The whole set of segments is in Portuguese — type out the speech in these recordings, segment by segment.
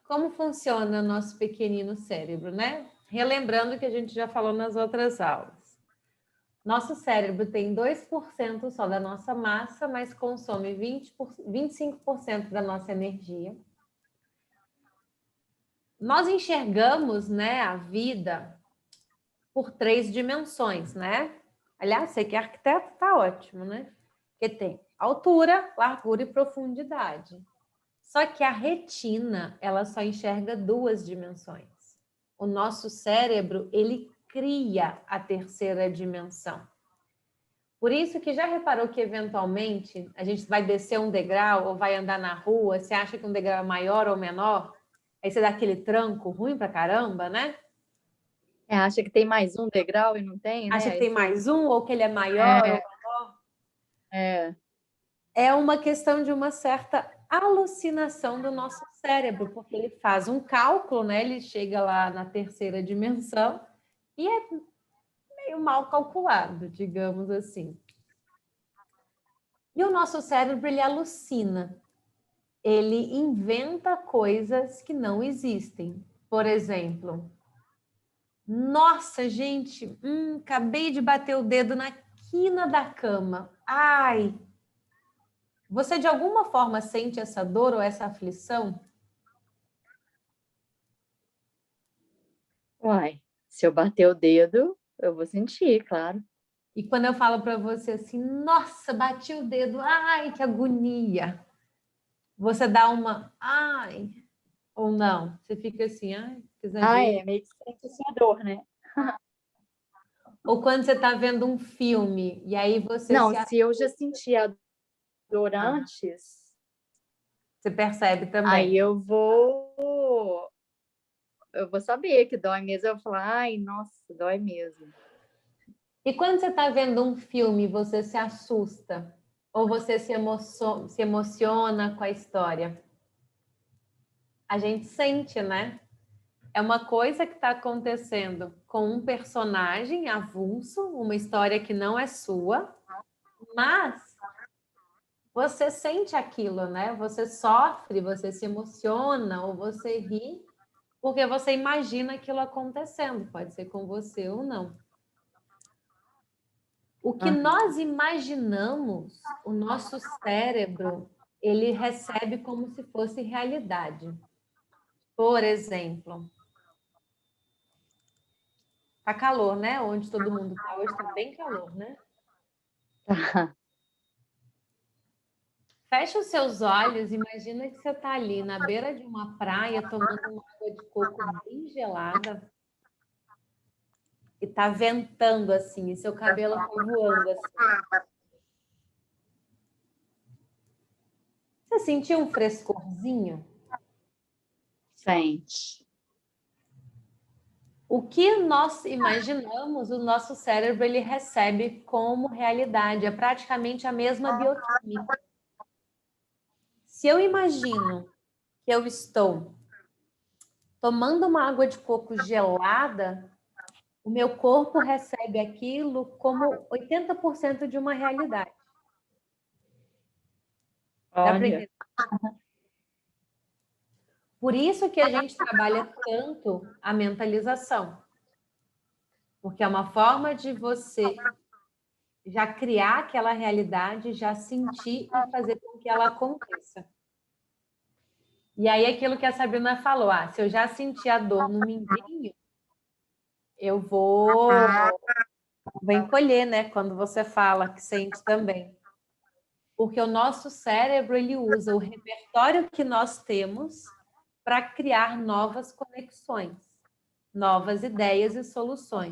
como funciona o nosso pequenino cérebro, né? Relembrando que a gente já falou nas outras aulas. Nosso cérebro tem 2% só da nossa massa, mas consome 25% da nossa energia. Nós enxergamos, né, a vida por 3 dimensões, né? Aliás, você que é arquiteto, tá ótimo, né? Porque tem altura, largura e profundidade. Só que a retina, ela só enxerga 2 dimensões. O nosso cérebro, ele cria a terceira dimensão. Por isso que já reparou que, eventualmente, a gente vai descer um degrau ou vai andar na rua, você acha que um degrau é maior ou menor? Aí você dá aquele tranco ruim pra caramba, né? Acha que tem mais um degrau e não tem, né? Acha que Aí tem você... mais um ou que ele é maior ou menor? É uma questão de uma certa alucinação do nosso cérebro, porque ele faz um cálculo, né? Ele chega lá na terceira dimensão e é meio mal calculado, digamos assim. E o nosso cérebro, ele alucina. Ele inventa coisas que não existem. Por exemplo, nossa, gente, acabei de bater o dedo na quina da cama. Ai! Você de alguma forma sente essa dor ou essa aflição? Uai, se eu bater o dedo, eu vou sentir, claro. E quando eu falo para você assim, nossa, bati o dedo, ai, que agonia. Você dá uma, ai, ou não? Você fica assim, ai, que exagero. Meio que sente a sua dor, né? Ou quando você está vendo um filme e aí você Não, se se eu já senti a dor antes, você percebe também. aí eu vou saber que dói mesmo. Eu vou falar, ai, nossa, dói mesmo. E quando você está vendo um filme e você se assusta, ou você se emociona com a história, a gente sente, né? É uma coisa que está acontecendo com um personagem avulso, uma história que não é sua, mas você sente aquilo, né? Você sofre, você se emociona ou você ri, porque você imagina aquilo acontecendo, pode ser com você ou não. O que nós imaginamos, o nosso cérebro, ele recebe como se fosse realidade. Por exemplo, tá calor, né? Onde todo mundo tá hoje tá bem calor, né? Fecha os seus olhos, imagina que você está ali na beira de uma praia tomando uma água de coco bem gelada e está ventando assim, e seu cabelo está voando assim. Você sentiu um frescorzinho? Sente. O que nós imaginamos, o nosso cérebro ele recebe como realidade, é praticamente a mesma bioquímica. Se eu imagino que eu estou tomando uma água de coco gelada, o meu corpo recebe aquilo como 80% de uma realidade. Dá para Olha, entender? Por isso que a gente trabalha tanto a mentalização. Porque é uma forma de você já criar aquela realidade, já sentir e fazer com que ela aconteça. E aí aquilo que a Sabrina falou, se eu já senti a dor no mindinho, eu vou encolher, né? Quando você fala que sente também. Porque o nosso cérebro, ele usa o repertório que nós temos para criar novas conexões, novas ideias e soluções.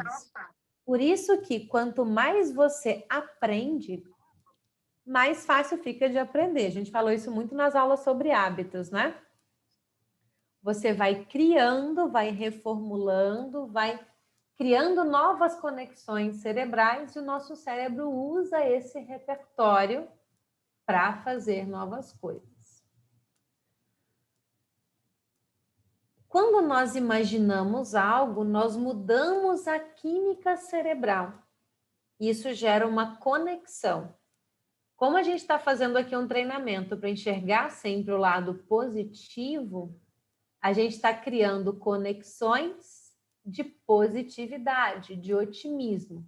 Por isso que quanto mais você aprende, mais fácil fica de aprender. A gente falou isso muito nas aulas sobre hábitos, né? Você vai criando, vai reformulando, vai criando novas conexões cerebrais e o nosso cérebro usa esse repertório para fazer novas coisas. Quando nós imaginamos algo, nós mudamos a química cerebral. Isso gera uma conexão. Como a gente está fazendo aqui um treinamento para enxergar sempre o lado positivo, a gente está criando conexões de positividade, de otimismo,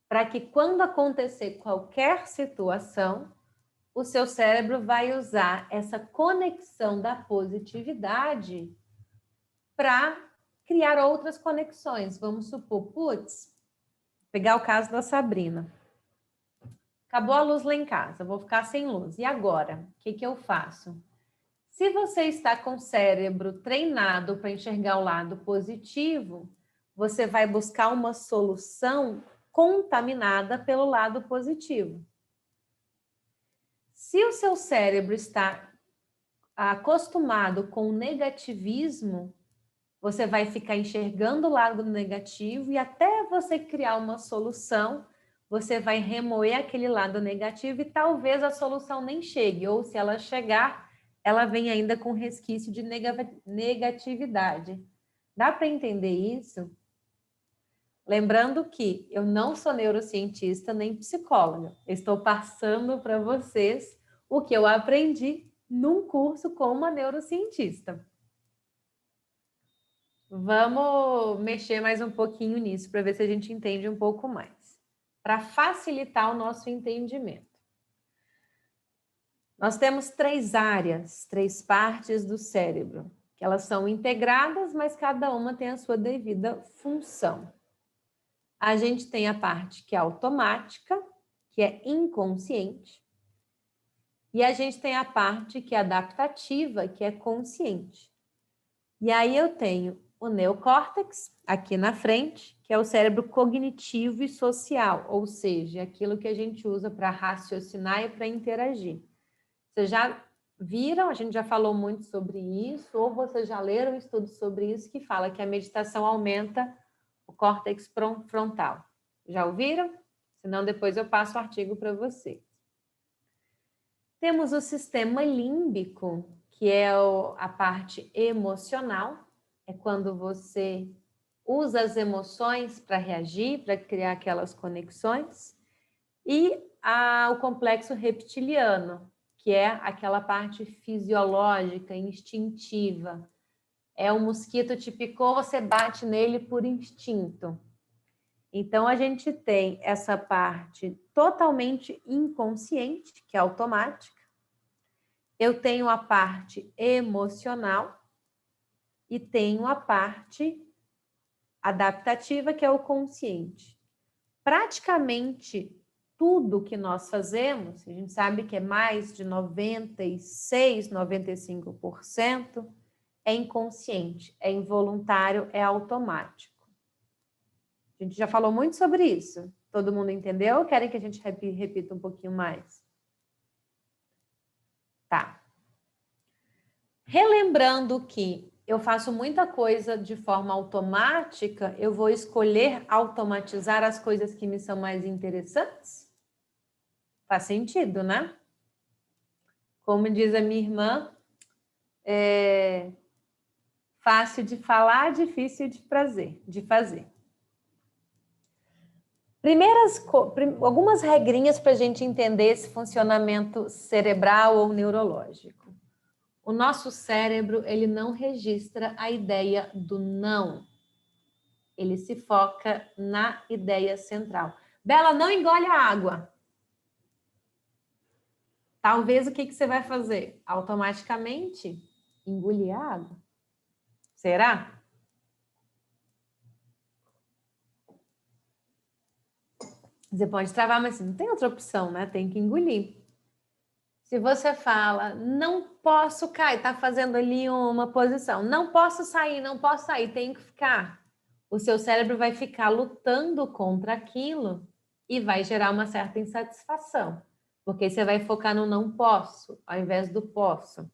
para que quando acontecer qualquer situação, o seu cérebro vai usar essa conexão da positividade para criar outras conexões. Vamos supor, putz, pegar o caso da Sabrina. Acabou a luz lá em casa, vou ficar sem luz. E agora? O que eu faço? Se você está com o cérebro treinado para enxergar o lado positivo, você vai buscar uma solução contaminada pelo lado positivo. Se o seu cérebro está acostumado com o negativismo, você vai ficar enxergando o lado negativo e até você criar uma solução, você vai remoer aquele lado negativo e talvez a solução nem chegue, ou se ela chegar, ela vem ainda com resquício de negatividade. Dá para entender isso? Lembrando que eu não sou neurocientista nem psicóloga. Eu estou passando para vocês o que eu aprendi num curso com uma neurocientista. Vamos mexer mais um pouquinho nisso para ver se a gente entende um pouco mais. Para facilitar o nosso entendimento. Nós temos 3 áreas, 3 partes do cérebro, que elas são integradas, mas cada uma tem a sua devida função. A gente tem a parte que é automática, que é inconsciente, e a gente tem a parte que é adaptativa, que é consciente. E aí eu tenho o neocórtex, aqui na frente, que é o cérebro cognitivo e social, ou seja, aquilo que a gente usa para raciocinar e para interagir. Vocês já viram, a gente já falou muito sobre isso, ou vocês já leram um estudo sobre isso que fala que a meditação aumenta o córtex frontal. Já ouviram? Senão depois eu passo o artigo para vocês. Temos o sistema límbico, que é a parte emocional, é quando você usa as emoções para reagir, para criar aquelas conexões, e o complexo reptiliano, que é aquela parte fisiológica, instintiva. É um mosquito te picou, você bate nele por instinto. Então, a gente tem essa parte totalmente inconsciente, que é automática. Eu tenho a parte emocional e tenho a parte adaptativa, que é o consciente. Praticamente tudo que nós fazemos, a gente sabe que é mais de 96, 95%, é inconsciente, é involuntário, é automático. A gente já falou muito sobre isso. Todo mundo entendeu? Ou querem que a gente repita um pouquinho mais? Tá. Relembrando que eu faço muita coisa de forma automática, eu vou escolher automatizar as coisas que me são mais interessantes? Faz sentido, né? Como diz a minha irmã, é fácil de falar, difícil de fazer. Algumas regrinhas para a gente entender esse funcionamento cerebral ou neurológico. O nosso cérebro, ele não registra a ideia do não. Ele se foca na ideia central. Bela, não engole a água. Talvez o que você vai fazer? Automaticamente engolir a água. Será? Você pode travar, mas não tem outra opção, né? Tem que engolir. Se você fala, não posso cair, está fazendo ali uma posição, não posso sair, tenho que ficar. O seu cérebro vai ficar lutando contra aquilo e vai gerar uma certa insatisfação, porque você vai focar no não posso, ao invés do posso.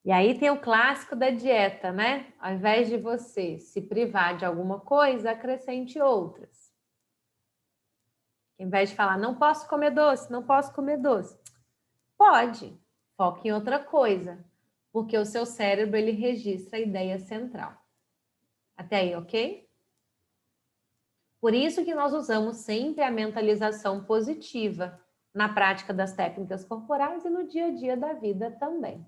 E aí tem o clássico da dieta, né? Ao invés de você se privar de alguma coisa, acrescente outras. Ao invés de falar, não posso comer doce, pode, foque em outra coisa, porque o seu cérebro, ele registra a ideia central. Até aí, ok? Por isso que nós usamos sempre a mentalização positiva na prática das técnicas corporais e no dia a dia da vida também.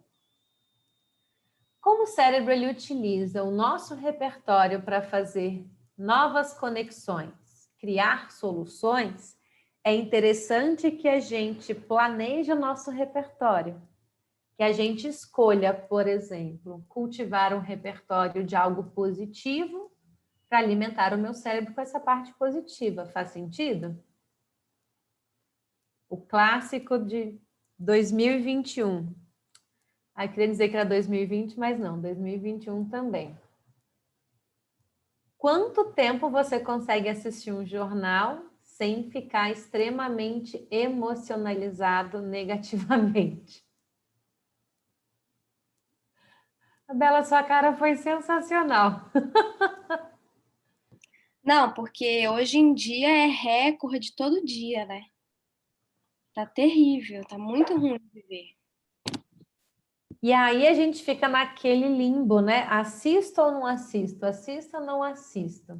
Como o cérebro ele utiliza o nosso repertório para fazer novas conexões, criar soluções, é interessante que a gente planeje o nosso repertório, que a gente escolha, por exemplo, cultivar um repertório de algo positivo para alimentar o meu cérebro com essa parte positiva. Faz sentido? O clássico de 2021. Aí queria dizer que era 2020, mas não, 2021 também. Quanto tempo você consegue assistir um jornal sem ficar extremamente emocionalizado negativamente? A Bela, sua cara foi sensacional. Não, porque hoje em dia é recorde todo dia, né? Tá terrível, tá muito ruim de viver. E aí a gente fica naquele limbo, né? Assisto ou não assisto? Assisto ou não assisto?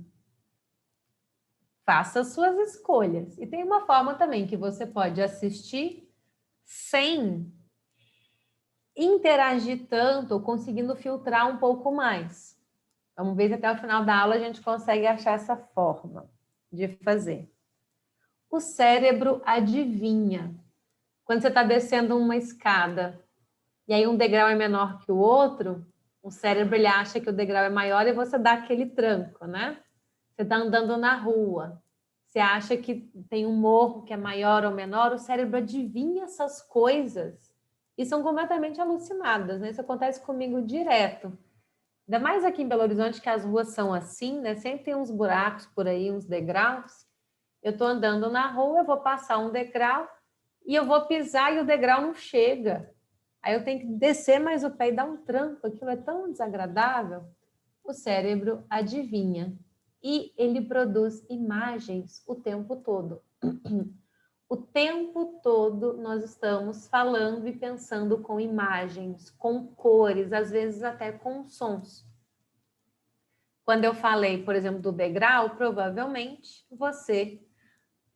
Faça as suas escolhas. E tem uma forma também que você pode assistir sem interagir tanto, conseguindo filtrar um pouco mais. Vamos ver se até o final da aula a gente consegue achar essa forma de fazer. O cérebro adivinha. Quando você está descendo uma escada e aí um degrau é menor que o outro, o cérebro ele acha que o degrau é maior e você dá aquele tranco, né? Você está andando na rua, você acha que tem um morro que é maior ou menor, o cérebro adivinha essas coisas e são completamente alucinadas, né? Isso acontece comigo direto. Ainda mais aqui em Belo Horizonte, que as ruas são assim, né? Sempre tem uns buracos por aí, uns degraus. Eu estou andando na rua, eu vou passar um degrau e eu vou pisar e o degrau não chega. Aí eu tenho que descer mais o pé e dar um tranco. Aquilo é tão desagradável. O cérebro adivinha e ele produz imagens o tempo todo. O tempo todo nós estamos falando e pensando com imagens, com cores, às vezes até com sons. Quando eu falei, por exemplo, do degrau, provavelmente você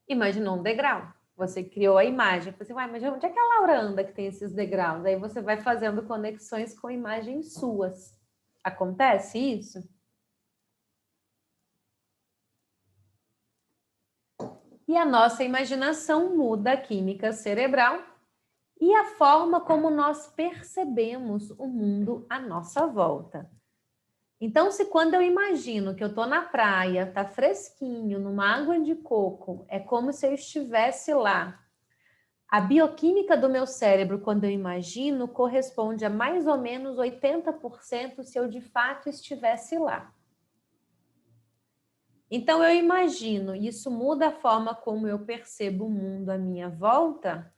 imaginou um degrau. Você criou a imagem. Você vai, mas onde é que a Laura anda que tem esses degraus? Aí você vai fazendo conexões com imagens suas. Acontece isso? E a nossa imaginação muda a química cerebral e a forma como nós percebemos o mundo à nossa volta. Então, se quando eu imagino que eu estou na praia, tá fresquinho, numa água de coco, é como se eu estivesse lá. A bioquímica do meu cérebro, quando eu imagino, corresponde a mais ou menos 80% se eu de fato estivesse lá. Então, eu imagino, e isso muda a forma como eu percebo o mundo à minha volta,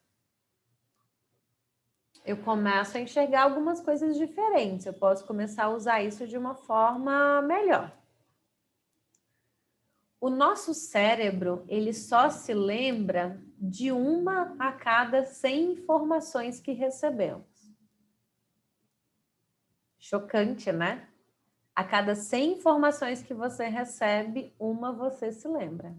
eu começo a enxergar algumas coisas diferentes. Eu posso começar a usar isso de uma forma melhor. O nosso cérebro, ele só se lembra de uma a cada 100 informações que recebemos. Chocante, né? A cada 100 informações que você recebe, uma você se lembra.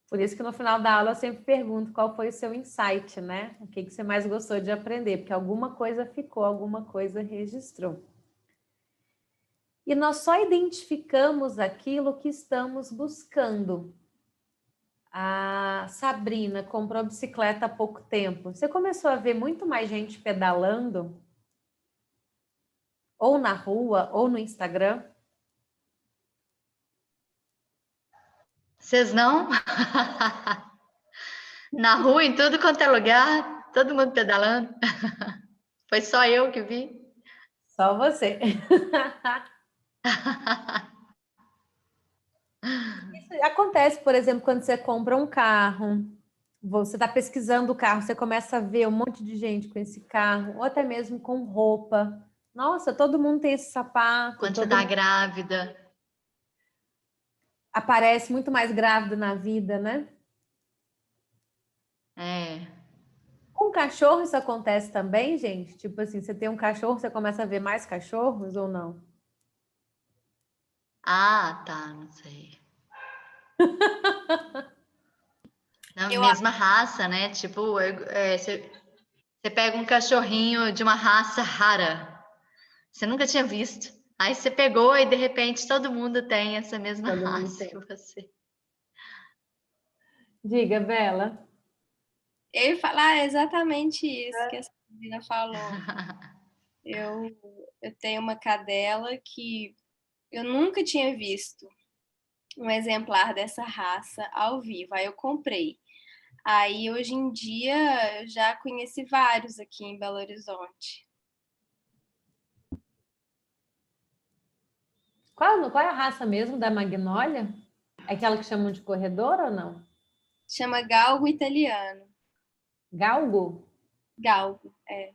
Por isso que no final da aula eu sempre pergunto qual foi o seu insight, né? O que você mais gostou de aprender, porque alguma coisa ficou, alguma coisa registrou. E nós só identificamos aquilo que estamos buscando. A Sabrina comprou bicicleta há pouco tempo. Você começou a ver muito mais gente pedalando? Ou na rua, ou no Instagram? Vocês não? Na rua, em tudo quanto é lugar, todo mundo pedalando. Foi só eu que vi. Só você. Isso acontece, por exemplo, quando você compra um carro, você está pesquisando o carro, você começa a ver um monte de gente com esse carro, ou até mesmo com roupa. Nossa, todo mundo tem esse sapato. Quando você tá grávida. Aparece muito mais grávida na vida, né? É. Com cachorro isso acontece também, gente? Tipo assim, você tem um cachorro, você começa a ver mais cachorros ou não? Ah, tá, não sei. Na Eu mesma raça, né? Tipo, Você pega um cachorrinho de uma raça rara, você nunca tinha visto. Aí você pegou e de repente todo mundo tem essa mesma Todo mundo raça tem. que você. Diga, Bela. Eu ia falar exatamente isso que a Sabrina falou. Eu, eu tenho uma cadela que eu nunca tinha visto um exemplar dessa raça ao vivo. Aí eu comprei. Aí hoje em dia eu já conheci vários aqui em Belo Horizonte. Qual é a raça mesmo da Magnólia? É aquela que chamam de corredor ou não? Chama galgo italiano. Galgo? Galgo, é.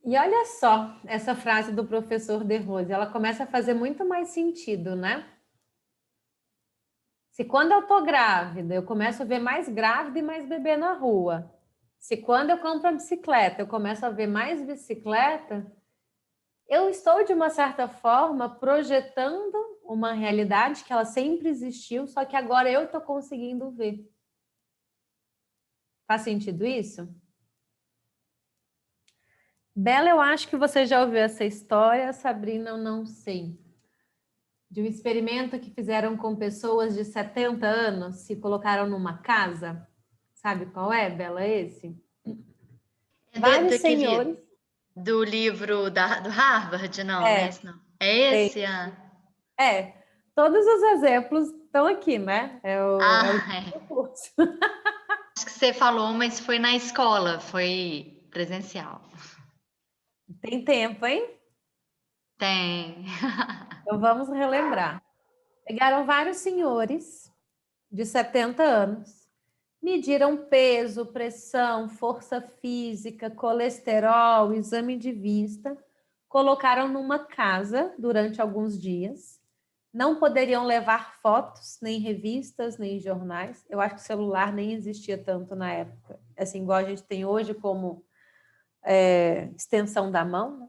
E olha só essa frase do professor De Rose, ela começa a fazer muito mais sentido, né? Se quando eu tô grávida, eu começo a ver mais grávida e mais bebê na rua. Se quando eu compro a bicicleta, eu começo a ver mais bicicleta, eu estou, de uma certa forma, projetando uma realidade que ela sempre existiu, só que agora eu estou conseguindo ver. Faz sentido isso? Bela, eu acho que você já ouviu essa história, Sabrina, eu não sei. De um experimento que fizeram com pessoas de 70 anos, se colocaram numa casa. Sabe qual é, Bela, esse? É Vários daquele senhores. do livro do Harvard, não, né? É, Esse não. É tem. esse? Ah, É, todos os exemplos estão aqui, né? É o é. curso. Acho que você falou, mas foi na escola, foi presencial. Tem tempo, hein? Tem. Então vamos relembrar. Pegaram vários senhores de 70 anos, mediram peso, pressão, força física, colesterol, exame de vista, colocaram numa casa durante alguns dias. Não poderiam levar fotos, nem revistas, nem jornais. Eu acho que o celular nem existia tanto na época, assim, igual a gente tem hoje como extensão da mão, né?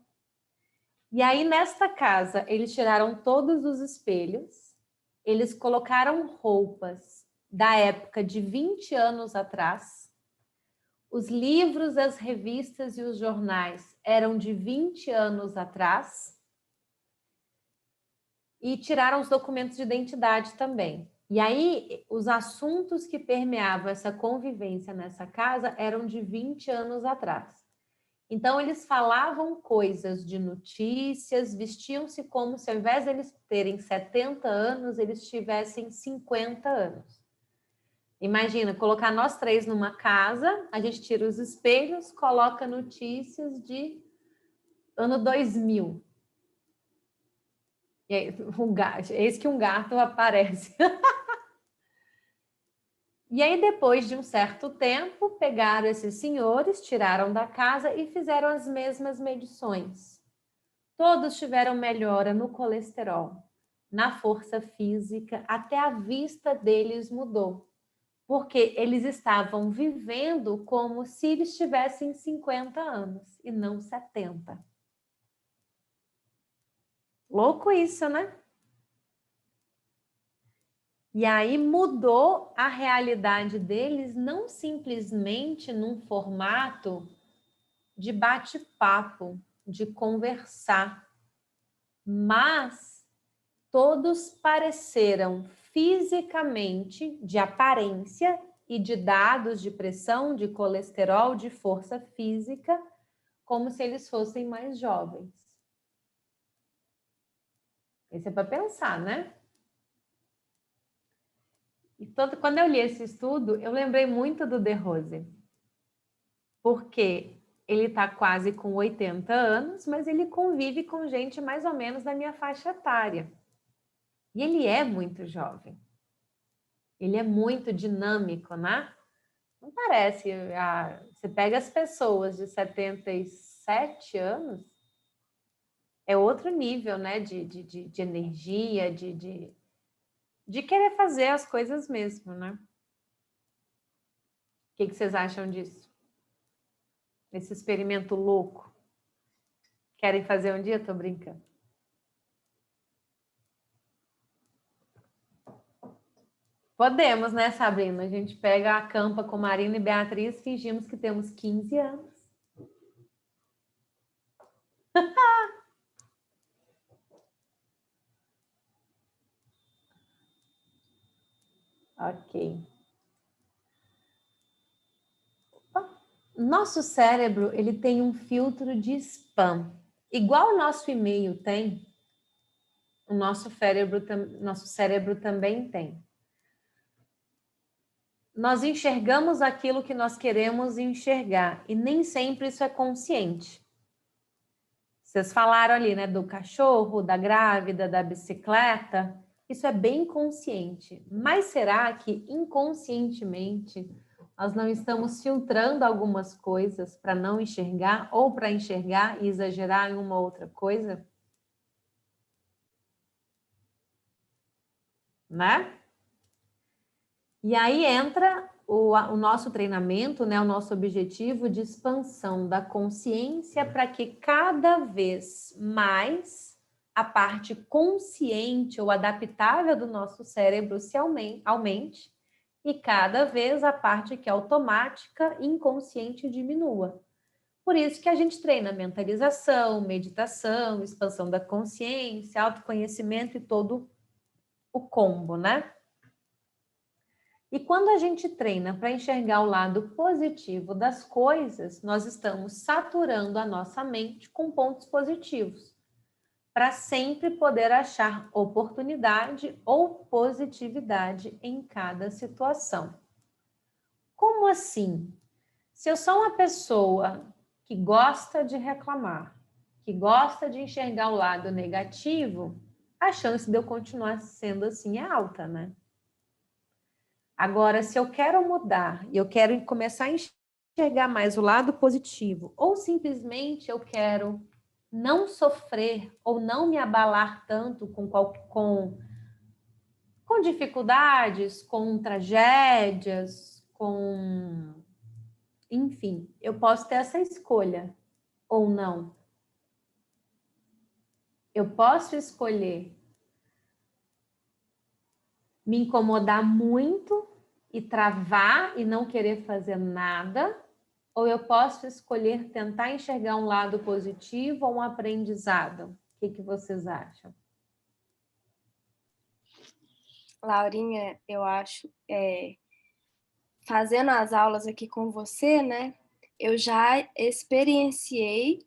E aí, nesta casa, eles tiraram todos os espelhos, eles colocaram roupas da época de 20 anos atrás, os livros, as revistas e os jornais eram de 20 anos atrás, e tiraram os documentos de identidade também. E aí, os assuntos que permeavam essa convivência nessa casa eram de 20 anos atrás. Então, eles falavam coisas de notícias, vestiam-se como se, ao invés de eles terem 70 anos, eles tivessem 50 anos. Imagina, colocar nós três numa casa, a gente tira os espelhos, coloca notícias de ano 2000. E aí, eis que um gato aparece. E aí, depois de um certo tempo, pegaram esses senhores, tiraram da casa e fizeram as mesmas medições. Todos tiveram melhora no colesterol, na força física, até a vista deles mudou, porque eles estavam vivendo como se eles tivessem 50 anos e não 70. Louco isso, né? E aí mudou a realidade deles, não simplesmente num formato de bate-papo, de conversar, mas todos pareceram fisicamente, de aparência e de dados de pressão, de colesterol, de força física, como se eles fossem mais jovens. Isso é para pensar, né? E quando eu li esse estudo, eu lembrei muito do De Rose, porque ele está quase com 80 anos, mas ele convive com gente mais ou menos da minha faixa etária. E ele é muito jovem. Ele é muito dinâmico, né? Não parece. Você pega as pessoas de 77 anos, é outro nível, né? De energia, de querer fazer as coisas mesmo, né? O que vocês acham disso? Esse experimento louco. Querem fazer um dia? Tô brincando. Podemos, né, Sabrina? A gente pega a campa com Marina e Beatriz, fingimos que temos 15 anos. Ok. Nosso cérebro, ele tem um filtro de spam. Igual o nosso e-mail tem, o nosso cérebro também tem. Nós enxergamos aquilo que nós queremos enxergar e nem sempre isso é consciente. Vocês falaram ali, né, do cachorro, da grávida, da bicicleta. Isso é bem consciente. Mas será que inconscientemente nós não estamos filtrando algumas coisas para não enxergar ou para enxergar e exagerar em uma outra coisa? Né? E aí entra o nosso treinamento, né, o nosso objetivo de expansão da consciência para que cada vez mais a parte consciente ou adaptável do nosso cérebro se aumente e cada vez a parte que é automática, inconsciente diminua. Por isso que a gente treina mentalização, meditação, expansão da consciência, autoconhecimento e todo o combo, né? E quando a gente treina para enxergar o lado positivo das coisas, nós estamos saturando a nossa mente com pontos positivos, para sempre poder achar oportunidade ou positividade em cada situação. Como assim? Se eu sou uma pessoa que gosta de reclamar, que gosta de enxergar o lado negativo, a chance de eu continuar sendo assim é alta, né? Agora, se eu quero mudar e eu quero começar a enxergar mais o lado positivo, ou simplesmente eu quero não sofrer ou não me abalar tanto com dificuldades, com tragédias, enfim, eu posso ter essa escolha ou não. Eu posso escolher me incomodar muito e travar e não querer fazer nada, ou eu posso escolher tentar enxergar um lado positivo ou um aprendizado. O que vocês acham? Laurinha, eu acho, fazendo as aulas aqui com você, né? Eu já experienciei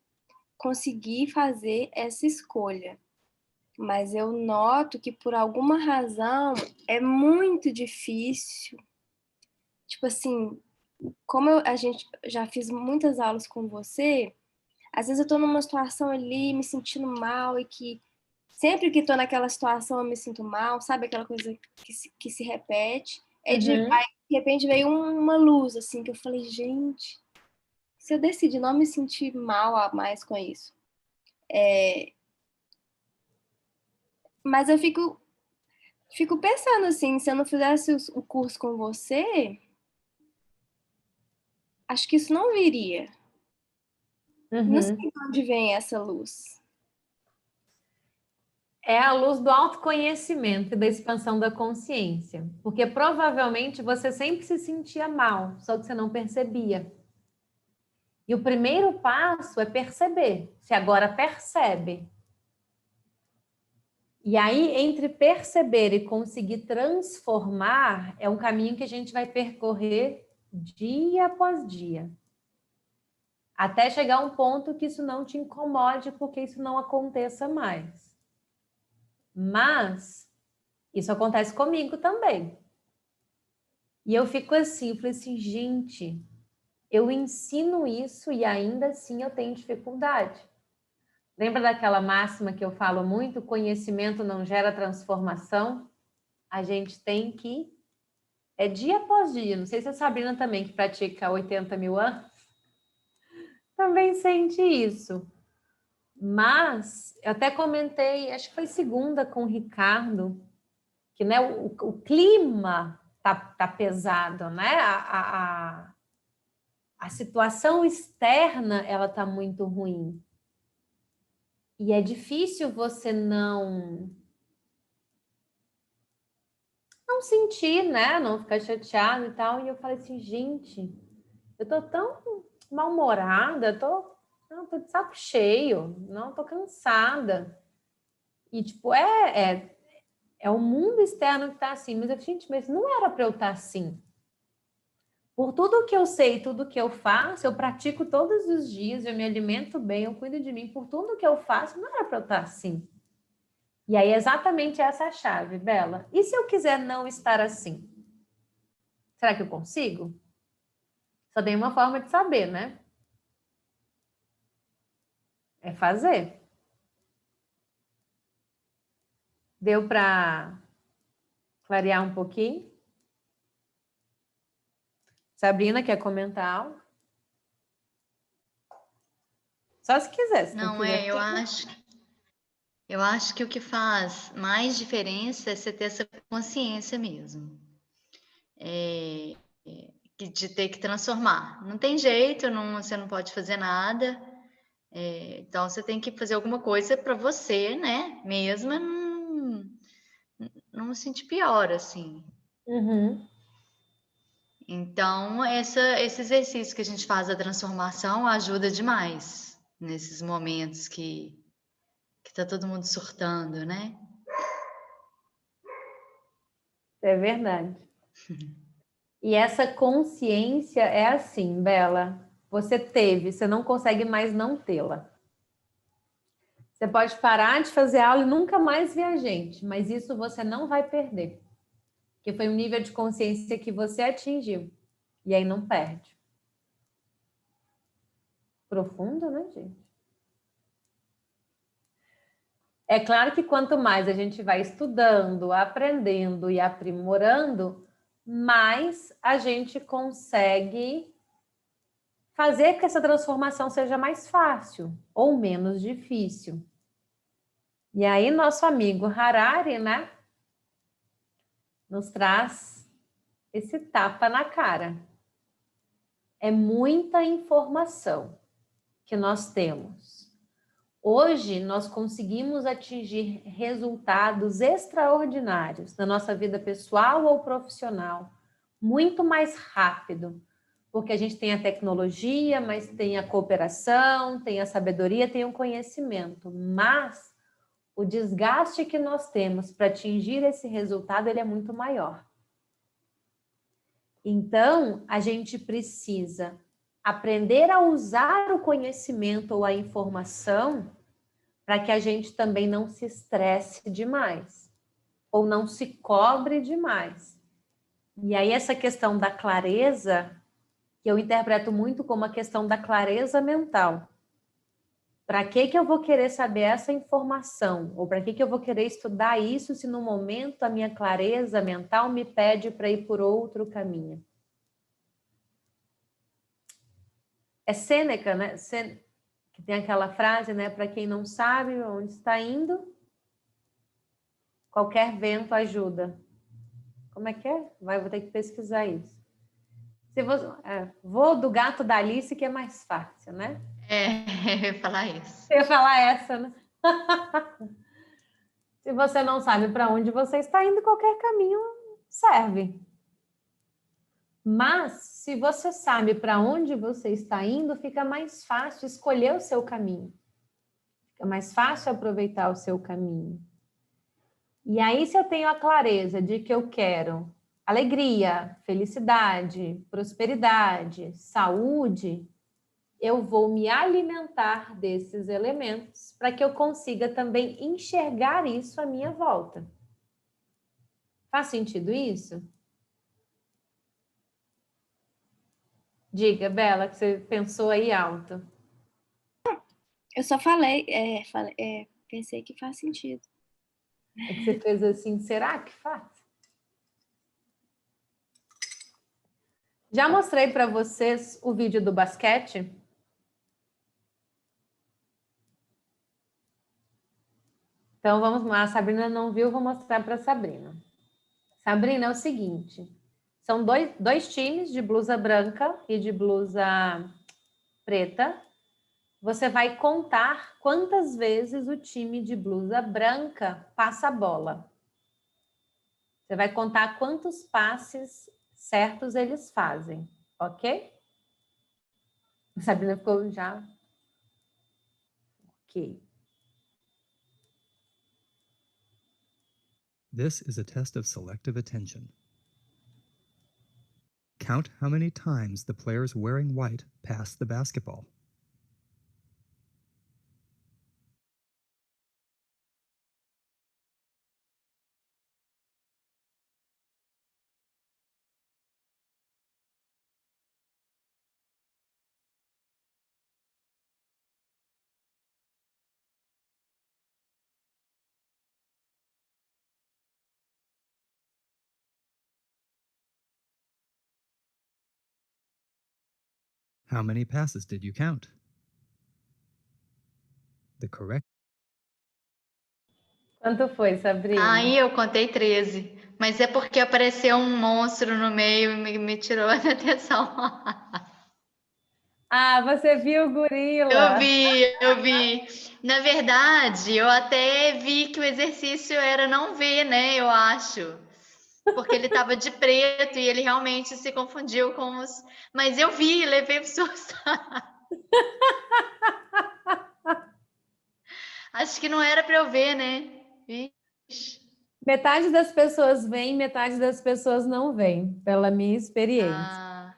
conseguir fazer essa escolha. Mas eu noto que por alguma razão é muito difícil. Tipo assim, como a gente já fiz muitas aulas com você, às vezes eu tô numa situação ali me sentindo mal e que sempre que tô naquela situação eu me sinto mal, sabe aquela coisa que se repete? Aí, de repente veio uma luz assim que eu falei, gente, se eu decidir não me sentir mal a mais com isso, mas eu fico pensando assim, se eu não fizesse o curso com você, acho que isso não viria. Não sei de onde vem essa luz. É a luz do autoconhecimento e da expansão da consciência. Porque provavelmente você sempre se sentia mal, só que você não percebia. E o primeiro passo é perceber. Se agora percebe. E aí, entre perceber e conseguir transformar, é um caminho que a gente vai percorrer dia após dia. Até chegar a um ponto que isso não te incomode, porque isso não aconteça mais. Mas isso acontece comigo também. E eu fico assim, eu falei assim, gente, eu ensino isso e ainda assim eu tenho dificuldade. Lembra daquela máxima que eu falo muito? Conhecimento não gera transformação? A gente tem que... É dia após dia. Não sei se a Sabrina também, que pratica 80 mil anos, também sente isso. Mas eu até comentei, acho que foi segunda com o Ricardo, que né, o clima tá pesado, né? A situação externa ela tá muito ruim. E é difícil você não não sentir, né? Não ficar chateado e tal. E eu falei assim, gente, eu tô tão mal-humorada, tô de saco cheio, não, tô cansada. E, tipo, é o mundo externo que tá assim. Mas eu, gente, mas não era para eu estar assim. Por tudo que eu sei, tudo que eu faço, eu pratico todos os dias, eu me alimento bem, eu cuido de mim. Por tudo que eu faço, não era para eu estar assim. E aí, exatamente essa é a chave, Bela. E se eu quiser não estar assim? Será que eu consigo? Só tem uma forma de saber, né? É fazer. Deu para clarear um pouquinho? Sabrina, quer comentar algo? Só se quiser, se não Não, quiser. eu acho que o que faz mais diferença é você ter essa consciência mesmo. De ter que transformar. Não tem jeito, você não pode fazer nada. Então você tem que fazer alguma coisa para você, né? Mesma não sentir pior, assim. Uhum. Então, esse exercício que a gente faz da transformação ajuda demais nesses momentos que tá todo mundo surtando, né? É verdade. E essa consciência é assim, Bela. Você teve, você não consegue mais não tê-la. Você pode parar de fazer aula e nunca mais ver a gente, mas isso você não vai perder. Porque foi um nível de consciência que você atingiu. E aí não perde. Profundo, né, gente? É claro que quanto mais a gente vai estudando, aprendendo e aprimorando, mais a gente consegue fazer que essa transformação seja mais fácil ou menos difícil. E aí nosso amigo Harari, né, nos traz esse tapa na cara. É muita informação que nós temos. Hoje nós conseguimos atingir resultados extraordinários na nossa vida pessoal ou profissional muito mais rápido, porque a gente tem a tecnologia, mas tem a cooperação, tem a sabedoria, tem o conhecimento, mas o desgaste que nós temos para atingir esse resultado, ele é muito maior. Então, a gente precisa aprender a usar o conhecimento ou a informação para que a gente também não se estresse demais ou não se cobre demais. E aí essa questão da clareza, que eu interpreto muito como a questão da clareza mental. Para que eu vou querer saber essa informação? Ou para que eu vou querer estudar isso se no momento a minha clareza mental me pede para ir por outro caminho? É Sêneca, né? Que tem aquela frase, né? Para quem não sabe onde está indo, qualquer vento ajuda. Como é que é? Vou ter que pesquisar isso. Vou do gato da Alice, que é mais fácil, né? Eu ia falar isso. Eu ia falar essa, né? Se você não sabe para onde você está indo, qualquer caminho serve. Mas, se você sabe para onde você está indo, fica mais fácil escolher o seu caminho. Fica mais fácil aproveitar o seu caminho. E aí, se eu tenho a clareza de que eu quero alegria, felicidade, prosperidade, saúde, eu vou me alimentar desses elementos para que eu consiga também enxergar isso à minha volta. Faz sentido isso? Diga, Bela, que você pensou aí alto. Eu só pensei que faz sentido. É que você fez assim, será que faz? Já mostrei para vocês o vídeo do basquete? Então vamos lá, a Sabrina não viu, vou mostrar para a Sabrina. Sabrina, é o seguinte, são dois times de blusa branca e de blusa preta. Você vai contar quantas vezes o time de blusa branca passa a bola. Você vai contar quantos passes certos eles fazem, ok? A Sabrina ficou já... Ok. This is a test of selective attention. Count how many times the players wearing white pass the basketball. How many passes did you count? The correct Quanto foi, Sabrina? Aí eu contei 13. Mas é porque apareceu um monstro no meio e me tirou a atenção. Ah, você viu o gorila? Eu vi. Na verdade, eu até vi que o exercício era não ver, né? Eu acho. Porque ele estava de preto e ele realmente se confundiu com os... Mas eu vi, levei um susto. Acho que não era para eu ver, né? Vixe. Metade das pessoas vem, metade das pessoas não vem, pela minha experiência. Ah,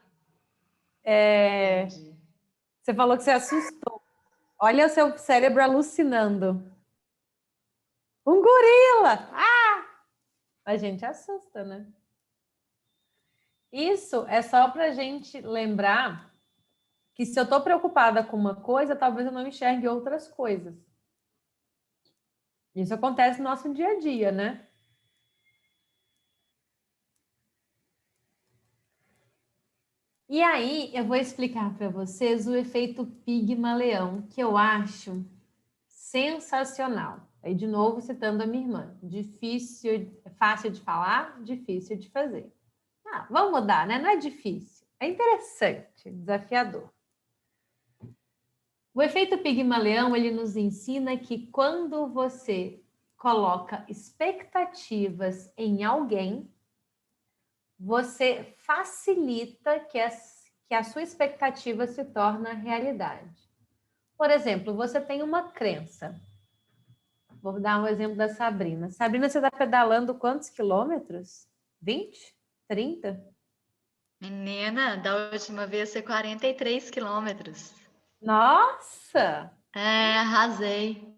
entendi. Você falou que você assustou. Olha o seu cérebro alucinando. Um gorila! Ah! A gente assusta, né? Isso é só para a gente lembrar que se eu estou preocupada com uma coisa, talvez eu não enxergue outras coisas. Isso acontece no nosso dia a dia, né? E aí, eu vou explicar para vocês o efeito Pigmaleão, que eu acho sensacional. Aí, de novo, citando a minha irmã. Difícil, fácil de falar, difícil de fazer. Ah, vamos mudar, né? Não é difícil. É interessante, desafiador. O efeito Pigmaleão, ele nos ensina que quando você coloca expectativas em alguém, você facilita que a sua expectativa se torne realidade. Por exemplo, você tem uma crença. Vou dar um exemplo da Sabrina. Sabrina, você está pedalando quantos quilômetros? 20? 30? menina, da última vez foi 43 quilômetros. Nossa! É, arrasei.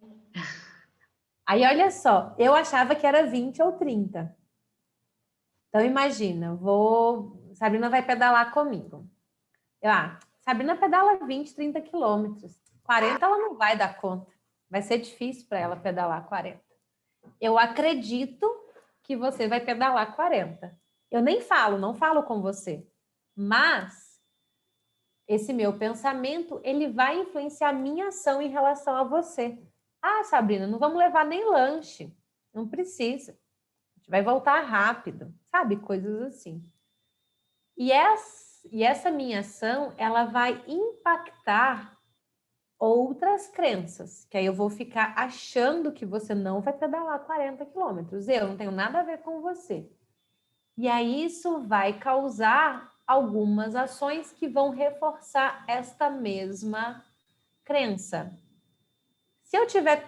Aí, olha só, eu achava que era 20 ou 30. Então, imagina, Sabrina vai pedalar comigo. Sabrina pedala 20, 30 quilômetros. 40 ela não vai dar conta. Vai ser difícil para ela pedalar 40. Eu acredito que você vai pedalar 40. Eu nem falo, não falo com você. Mas esse meu pensamento, ele vai influenciar a minha ação em relação a você. Ah, Sabrina, não vamos levar nem lanche. Não precisa. A gente vai voltar rápido. Sabe? Coisas assim. E essa minha ação, ela vai impactar outras crenças, que aí eu vou ficar achando que você não vai pedalar 40 quilômetros. Eu não tenho nada a ver com você. E aí isso vai causar algumas ações que vão reforçar esta mesma crença. Se eu tiver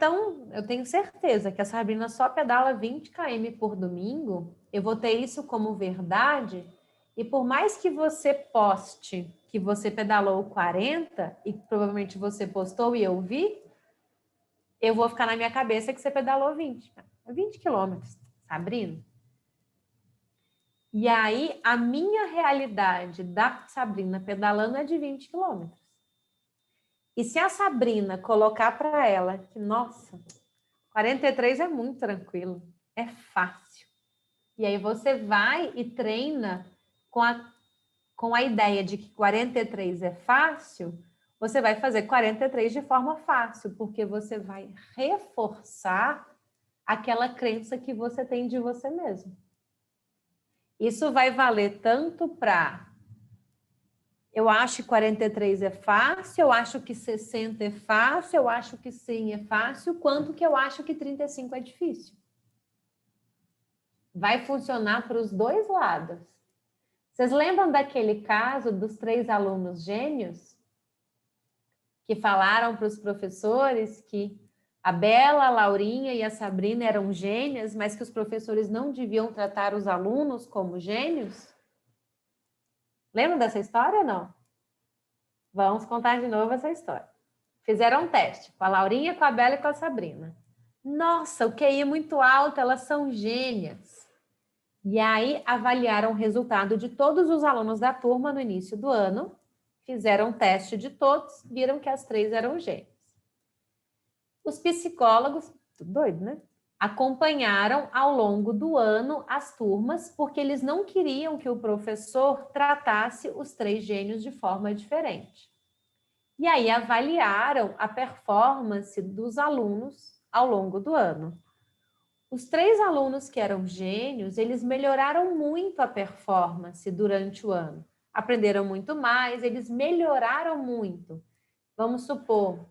eu tenho certeza que a Sabrina só pedala 20 km por domingo, eu vou ter isso como verdade, e por mais que você poste que você pedalou 40, e provavelmente você postou e eu vi, eu vou ficar na minha cabeça que você pedalou 20. 20 quilômetros, Sabrina. E aí, a minha realidade da Sabrina pedalando é de 20 quilômetros. E se a Sabrina colocar para ela que, nossa, 43 é muito tranquilo, é fácil. E aí você vai e treina com a ideia de que 43 é fácil, você vai fazer 43 de forma fácil, porque você vai reforçar aquela crença que você tem de você mesmo. Isso vai valer tanto para eu acho que 43 é fácil, eu acho que 60 é fácil, eu acho que 100 é fácil, quanto que eu acho que 35 é difícil. vai funcionar para os dois lados. Vocês lembram daquele caso dos 3 alunos gênios? Que falaram para os professores que a Bela, a Laurinha e a Sabrina eram gênias, mas que os professores não deviam tratar os alunos como gênios? Lembram dessa história ou não? Vamos contar de novo essa história. Fizeram um teste com a Laurinha, com a Bela e com a Sabrina. Nossa, o QI é muito alto, elas são gênias. E aí avaliaram o resultado de todos os alunos da turma no início do ano, fizeram um teste de todos, viram que as 3 eram gênias. Os psicólogos, tudo doido, né? Acompanharam ao longo do ano as turmas, porque eles não queriam que o professor tratasse os 3 gênios de forma diferente. E aí avaliaram a performance dos alunos ao longo do ano. Os 3 alunos que eram gênios, eles melhoraram muito a performance durante o ano. Aprenderam muito mais, eles melhoraram muito. Vamos supor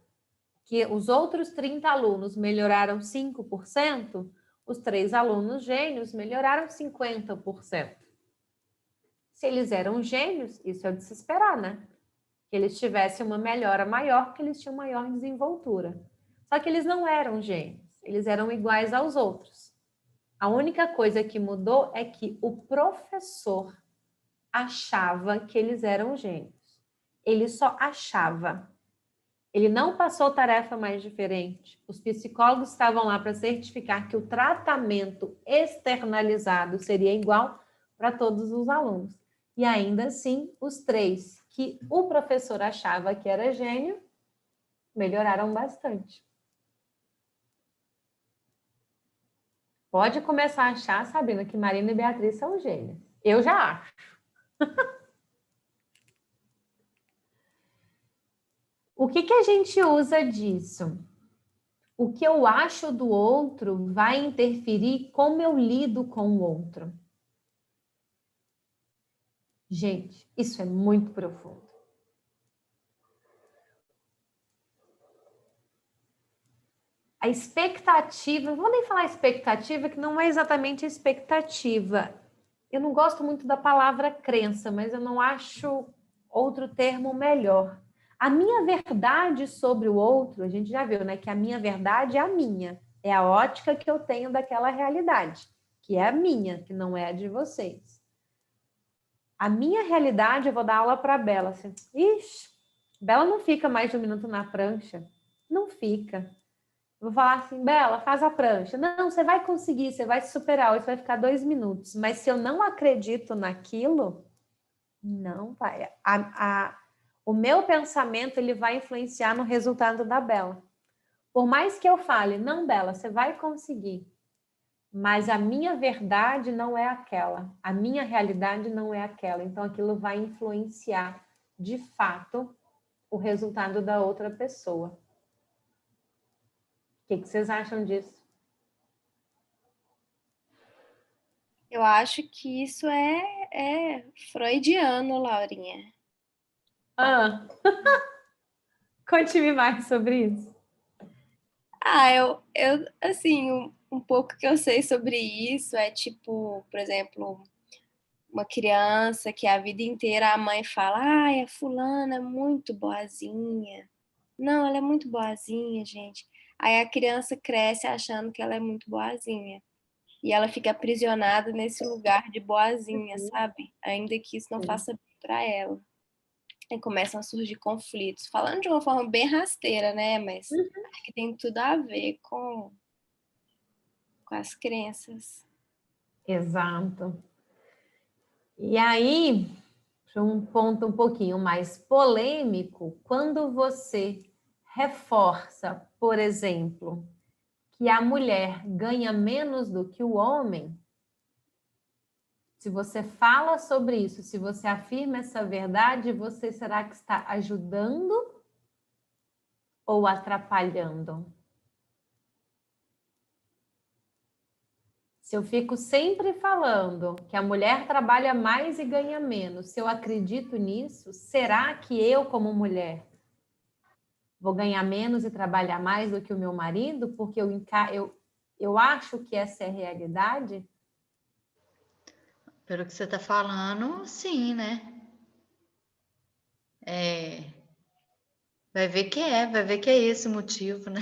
que os outros 30 alunos melhoraram 5%, os 3 alunos gênios melhoraram 50%. Se eles eram gênios, isso é de se esperar, né? Que eles tivessem uma melhora maior, porque eles tinham maior desenvoltura. Só que eles não eram gênios, eles eram iguais aos outros. A única coisa que mudou é que o professor achava que eles eram gênios. Ele só achava. Ele não passou tarefa mais diferente. Os psicólogos estavam lá para certificar que o tratamento externalizado seria igual para todos os alunos. E ainda assim, os 3 que o professor achava que era gênio, melhoraram bastante. Pode começar a achar, Sabrina, que Marina e Beatriz são gênias. Eu já acho. O que a gente usa disso? O que eu acho do outro vai interferir como eu lido com o outro. Gente, isso é muito profundo. A expectativa, não vou nem falar expectativa, que não é exatamente expectativa. Eu não gosto muito da palavra crença, mas eu não acho outro termo melhor. A minha verdade sobre o outro, a gente já viu, né? Que a minha verdade é a minha. É a ótica que eu tenho daquela realidade, que é a minha, que não é a de vocês. A minha realidade, eu vou dar aula para a Bela. Assim, ixi, Bela não fica mais de 1 minuto na prancha. Não fica. Eu vou falar assim, Bela, faz a prancha. Não, você vai conseguir, você vai superar, isso vai ficar 2 minutos. Mas se eu não acredito naquilo, não vai. O meu pensamento, ele vai influenciar no resultado da Bela. Por mais que eu fale, não, Bela, você vai conseguir. Mas a minha verdade não é aquela. A minha realidade não é aquela. Então, aquilo vai influenciar, de fato, o resultado da outra pessoa. O que vocês acham disso? Eu acho que isso é freudiano, Laurinha. Ah, conte-me mais sobre isso. Eu assim, um pouco que eu sei sobre isso é tipo, por exemplo, uma criança que a vida inteira a mãe fala, ai, a fulana é muito boazinha. Não, ela é muito boazinha, gente. Aí a criança cresce achando que ela é muito boazinha. E ela fica aprisionada nesse lugar de boazinha, sabe? Ainda que isso não faça bem pra ela. Aí começam a surgir conflitos. Falando de uma forma bem rasteira, né? Mas acho que tem tudo a ver com as crenças. Exato. E aí, para um ponto um pouquinho mais polêmico, quando você reforça, por exemplo, que a mulher ganha menos do que o homem, se você fala sobre isso, se você afirma essa verdade, você será que está ajudando ou atrapalhando? Se eu fico sempre falando que a mulher trabalha mais e ganha menos, se eu acredito nisso, será que eu, como mulher, vou ganhar menos e trabalhar mais do que o meu marido? Porque eu acho que essa é a realidade? Pelo que você está falando, sim, né? Vai ver que é esse o motivo, né?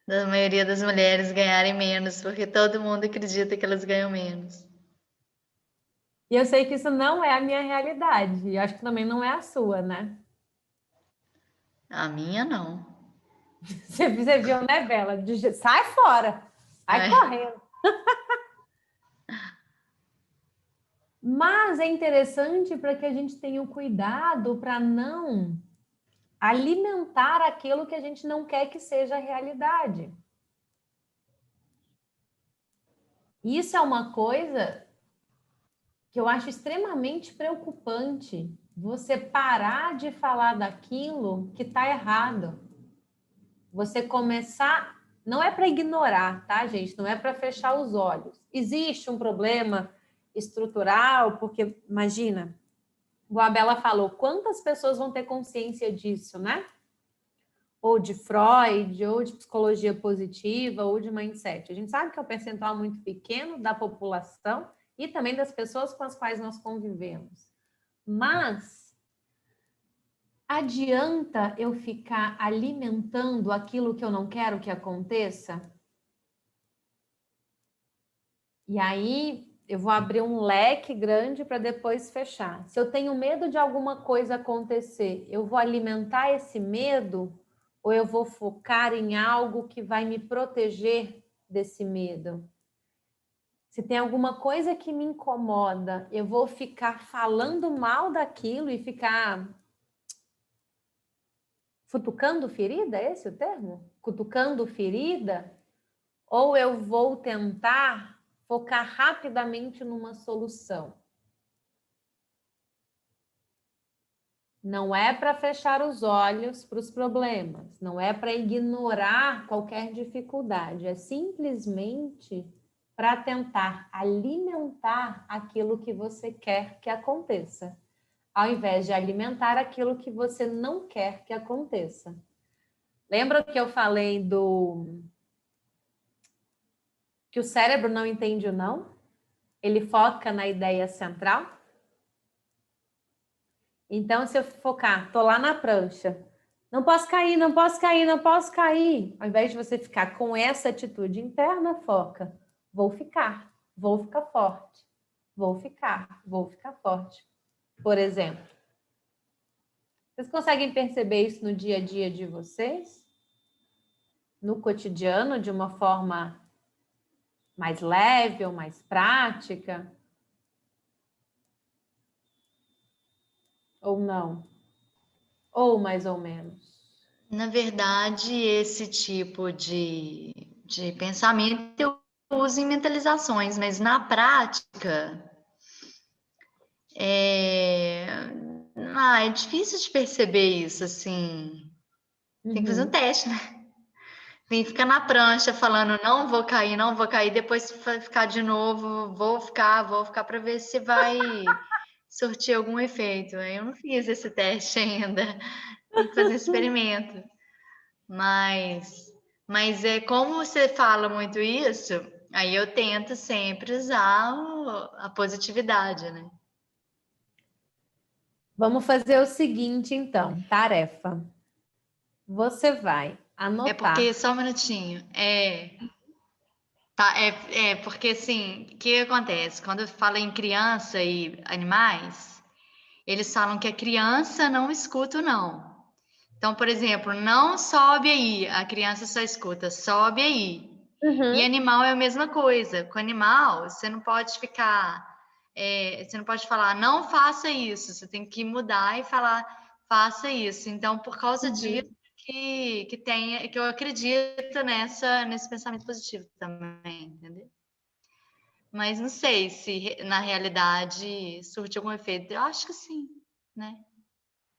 Da maioria das mulheres ganharem menos, porque todo mundo acredita que elas ganham menos. E eu sei que isso não é a minha realidade. E acho que também não é a sua, né? A minha não. Você viu, né, Bela? Sai fora! Sai É. correndo! Mas é interessante para que a gente tenha o cuidado para não alimentar aquilo que a gente não quer que seja a realidade. Isso é uma coisa que eu acho extremamente preocupante. Você parar de falar daquilo que está errado. Você começar... Não é para ignorar, tá, gente? Não é para fechar os olhos. Existe um problema estrutural, porque, imagina, igual a Bela falou, quantas pessoas vão ter consciência disso, né? Ou de Freud, ou de psicologia positiva, ou de mindset. A gente sabe que é um percentual muito pequeno da população e também das pessoas com as quais nós convivemos. Mas adianta eu ficar alimentando aquilo que eu não quero que aconteça? E aí eu vou abrir um leque grande para depois fechar. Se eu tenho medo de alguma coisa acontecer, eu vou alimentar esse medo ou eu vou focar em algo que vai me proteger desse medo? Se tem alguma coisa que me incomoda, eu vou ficar falando mal daquilo e ficar futucando ferida, é esse o termo? Cutucando ferida? Ou eu vou tentar focar rapidamente numa solução? Não é para fechar os olhos para os problemas, não é para ignorar qualquer dificuldade, é simplesmente para tentar alimentar aquilo que você quer que aconteça, ao invés de alimentar aquilo que você não quer que aconteça. Lembra que eu falei que o cérebro não entende o não? Ele foca na ideia central? Então, se eu focar, tô lá na prancha, não posso cair, não posso cair, não posso cair. Ao invés de você ficar com essa atitude interna, foca, vou ficar forte, vou ficar forte. Por exemplo, vocês conseguem perceber isso no dia a dia de vocês? No cotidiano, de uma forma mais leve ou mais prática? Ou não? Ou mais ou menos? Na verdade, esse tipo de pensamento eu uso em mentalizações, mas na prática é difícil de perceber isso, assim. Tem que fazer um teste, né? Tem que ficar na prancha falando, não vou cair, depois ficar de novo, vou ficar para ver se vai surtir algum efeito. Eu não fiz esse teste ainda, tem que fazer experimento. Mas é como você fala muito isso, aí eu tento sempre usar a positividade, né? Vamos fazer o seguinte, então, tarefa. Você vai É porque, anotar. só um minutinho, porque assim, o que acontece? Quando eu falo em criança e animais, eles falam que a criança não escuta o não. Então, por exemplo, não sobe aí, a criança só escuta, sobe aí. E animal é a mesma coisa. Com animal, você não pode você não pode falar, não faça isso, você tem que mudar e falar, faça isso. Então, por causa disso que eu acredito nesse pensamento positivo também, entendeu? Mas não sei se na realidade surte algum efeito. Eu acho que sim, né?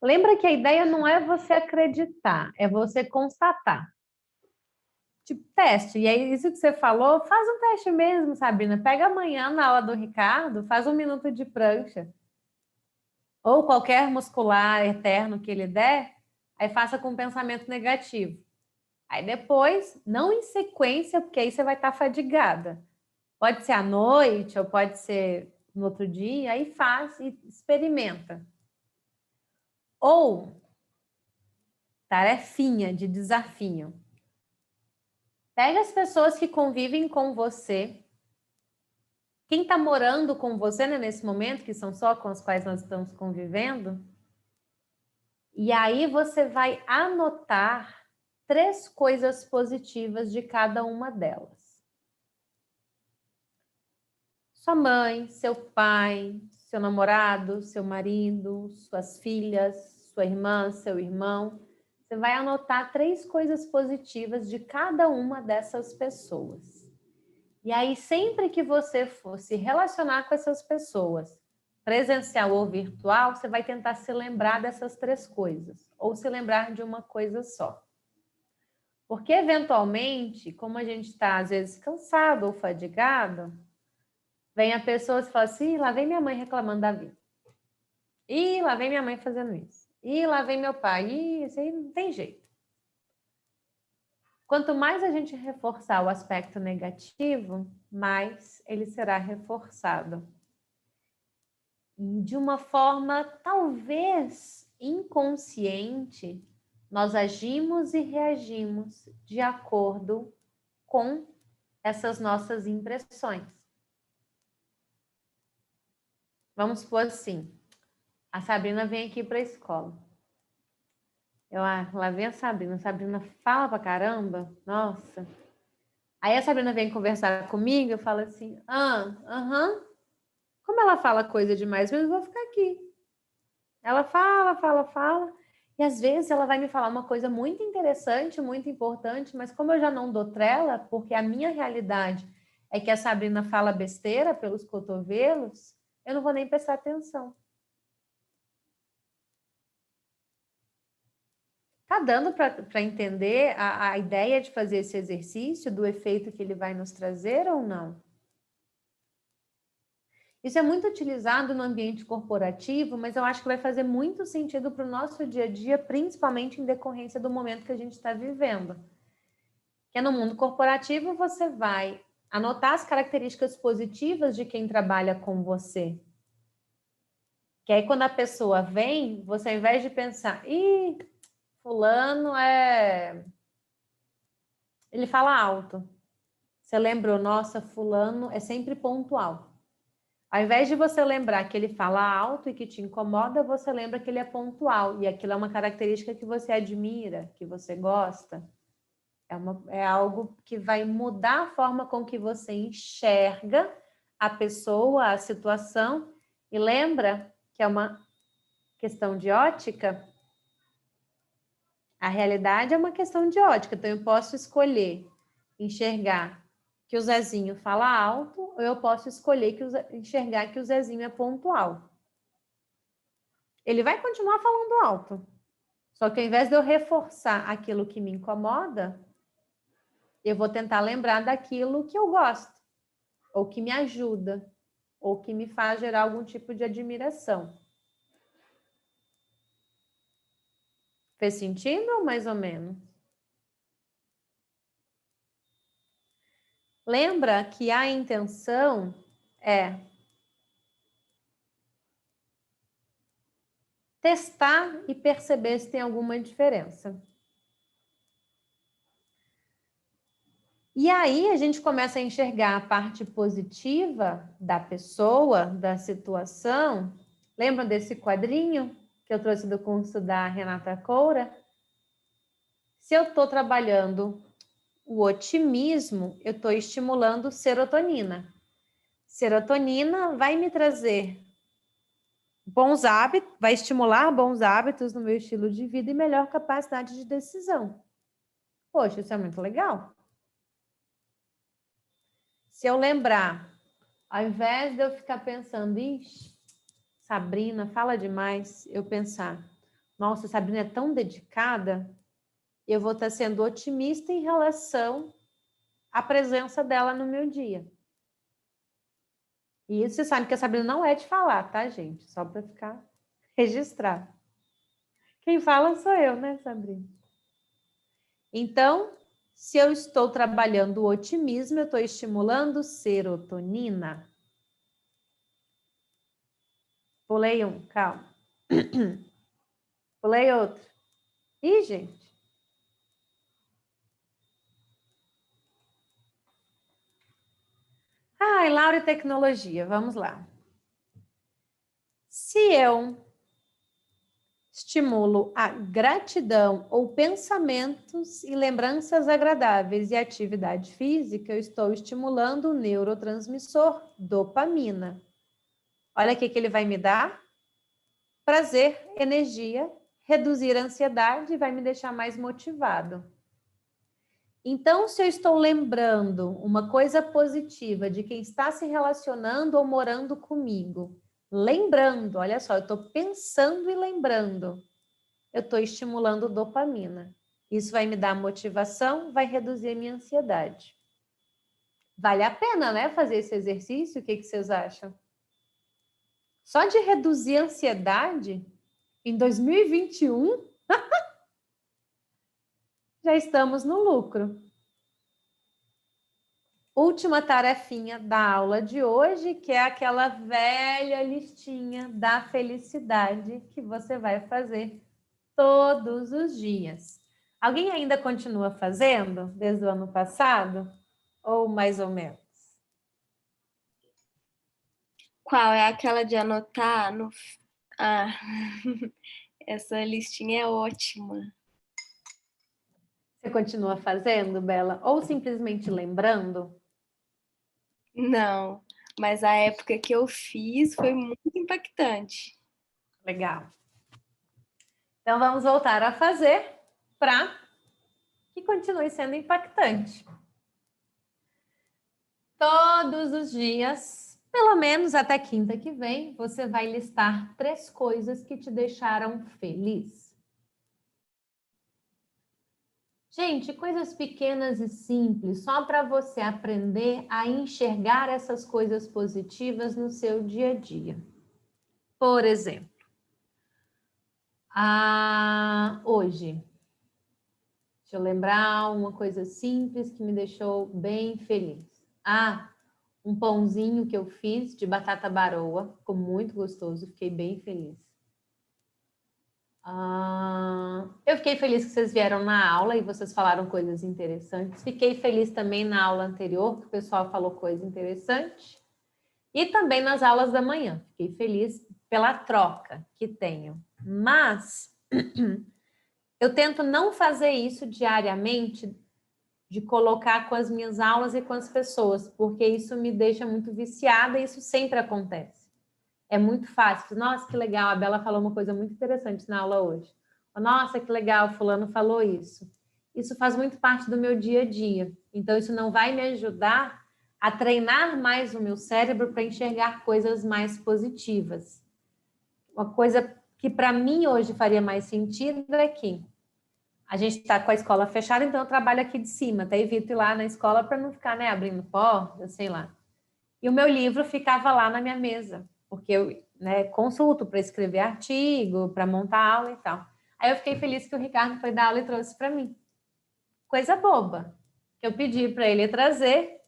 Lembra que a ideia não é você acreditar, é você constatar. Tipo, teste. E aí, isso que você falou, faz um teste mesmo, Sabrina. Pega amanhã na aula do Ricardo, faz 1 minuto de prancha. Ou qualquer muscular eterno que ele der, aí faça com pensamento negativo. Aí depois, não em sequência, porque aí você vai estar fadigada. Pode ser à noite, ou pode ser no outro dia, aí faz e experimenta. Ou tarefinha de desafio. Pega as pessoas que convivem com você, quem está morando com você, né, nesse momento, que são só com as quais nós estamos convivendo, e aí você vai anotar 3 coisas positivas de cada uma delas. Sua mãe, seu pai, seu namorado, seu marido, suas filhas, sua irmã, seu irmão. Você vai anotar 3 coisas positivas de cada uma dessas pessoas. E aí, sempre que você for se relacionar com essas pessoas, presencial ou virtual, você vai tentar se lembrar dessas 3 coisas, ou se lembrar de uma coisa só. Porque, eventualmente, como a gente está, às vezes, cansado ou fadigado, vem a pessoa e fala assim, lá vem minha mãe reclamando da vida. Ih, lá vem minha mãe fazendo isso. Ih, lá vem meu pai. Ih, isso aí não tem jeito. Quanto mais a gente reforçar o aspecto negativo, mais ele será reforçado. E de uma forma talvez inconsciente, nós agimos e reagimos de acordo com essas nossas impressões. Vamos supor assim, a Sabrina vem aqui para a escola. Lá vem a Sabrina fala pra caramba, nossa. Aí a Sabrina vem conversar comigo, eu falo assim, como ela fala coisa demais, mas eu vou ficar aqui. Ela fala, e às vezes ela vai me falar uma coisa muito interessante, muito importante, mas como eu já não dou trela, porque a minha realidade é que a Sabrina fala besteira pelos cotovelos, eu não vou nem prestar atenção. Tá dando para entender a ideia de fazer esse exercício, do efeito que ele vai nos trazer ou não? Isso é muito utilizado no ambiente corporativo, mas eu acho que vai fazer muito sentido para o nosso dia a dia, principalmente em decorrência do momento que a gente está vivendo. Que é no mundo corporativo, você vai anotar as características positivas de quem trabalha com você. Que aí quando a pessoa vem, você ao invés de pensar, fulano ele fala alto. Você lembrou, nossa, fulano é sempre pontual. Ao invés de você lembrar que ele fala alto e que te incomoda, você lembra que ele é pontual. E aquilo é uma característica que você admira, que você gosta. É algo que vai mudar a forma com que você enxerga a pessoa, a situação. E lembra que é uma questão de ótica? A realidade é uma questão de ótica. Então, eu posso escolher enxergar que o Zezinho fala alto, ou eu posso escolher enxergar que o Zezinho é pontual. Ele vai continuar falando alto. Só que ao invés de eu reforçar aquilo que me incomoda, eu vou tentar lembrar daquilo que eu gosto, ou que me ajuda, ou que me faz gerar algum tipo de admiração. Fez sentido ou mais ou menos? Lembra que a intenção é testar e perceber se tem alguma diferença. E aí a gente começa a enxergar a parte positiva da pessoa, da situação. Lembram desse quadrinho que eu trouxe do curso da Renata Coura? Se eu estou trabalhando o otimismo, eu estou estimulando serotonina. Serotonina vai me trazer bons hábitos, vai estimular bons hábitos no meu estilo de vida e melhor capacidade de decisão. Poxa, isso é muito legal. Se eu lembrar, ao invés de eu ficar pensando, ixi, Sabrina fala demais, eu pensar, nossa, Sabrina é tão dedicada, eu vou estar sendo otimista em relação à presença dela no meu dia. E isso você sabe que a Sabrina não é de falar, tá, gente? Só para ficar registrado. Quem fala sou eu, né, Sabrina? Então, Se eu estou trabalhando o otimismo, eu estou estimulando serotonina. Pulei um, calma. Pulei outro. Ih, gente. Ai, Laura e tecnologia, vamos lá. Se eu estimulo a gratidão ou pensamentos e lembranças agradáveis e atividade física, eu estou estimulando o neurotransmissor dopamina. Olha o que ele vai me dar: prazer, energia, reduzir a ansiedade e vai me deixar mais motivado. Então, se eu estou lembrando uma coisa positiva de quem está se relacionando ou morando comigo, lembrando, olha só, eu estou pensando e lembrando, eu estou estimulando dopamina. Isso vai me dar motivação, vai reduzir a minha ansiedade. Vale a pena, né, fazer esse exercício? O que vocês acham? Só de reduzir a ansiedade, em 2021, já estamos no lucro. Última tarefinha da aula de hoje, que é aquela velha listinha da felicidade que você vai fazer todos os dias. Alguém ainda continua fazendo desde o ano passado? Ou mais ou menos? Qual é aquela de anotar no... Ah, essa listinha é ótima. Você continua fazendo, Bela? Ou simplesmente lembrando? Não, mas a época que eu fiz foi muito impactante. Legal. Então, vamos voltar a fazer para que continue sendo impactante. Todos os dias, pelo menos até quinta que vem, você vai listar 3 coisas que te deixaram feliz. Gente, coisas pequenas e simples, só para você aprender a enxergar essas coisas positivas no seu dia a dia. Por exemplo, hoje, deixa eu lembrar uma coisa simples que me deixou bem feliz. Um pãozinho que eu fiz de batata baroa, ficou muito gostoso, fiquei bem feliz. Eu fiquei feliz que vocês vieram na aula e vocês falaram coisas interessantes. Fiquei feliz também na aula anterior, que o pessoal falou coisa interessante. E também nas aulas da manhã. Fiquei feliz pela troca que tenho. Mas eu tento não fazer isso diariamente, de colocar com as minhas aulas e com as pessoas, porque isso me deixa muito viciada e isso sempre acontece. É muito fácil. Nossa, que legal, a Bela falou uma coisa muito interessante na aula hoje. Nossa, que legal, fulano falou isso. Isso faz muito parte do meu dia a dia. Então, isso não vai me ajudar a treinar mais o meu cérebro para enxergar coisas mais positivas. Uma coisa que para mim hoje faria mais sentido é que a gente está com a escola fechada, então eu trabalho aqui de cima, até evito ir lá na escola para não ficar, né, abrindo porta, sei lá. E o meu livro ficava lá na minha mesa, porque eu, né, consulto para escrever artigo, para montar aula e tal. Aí eu fiquei feliz que o Ricardo foi dar aula e trouxe para mim. Coisa boba, que eu pedi para ele trazer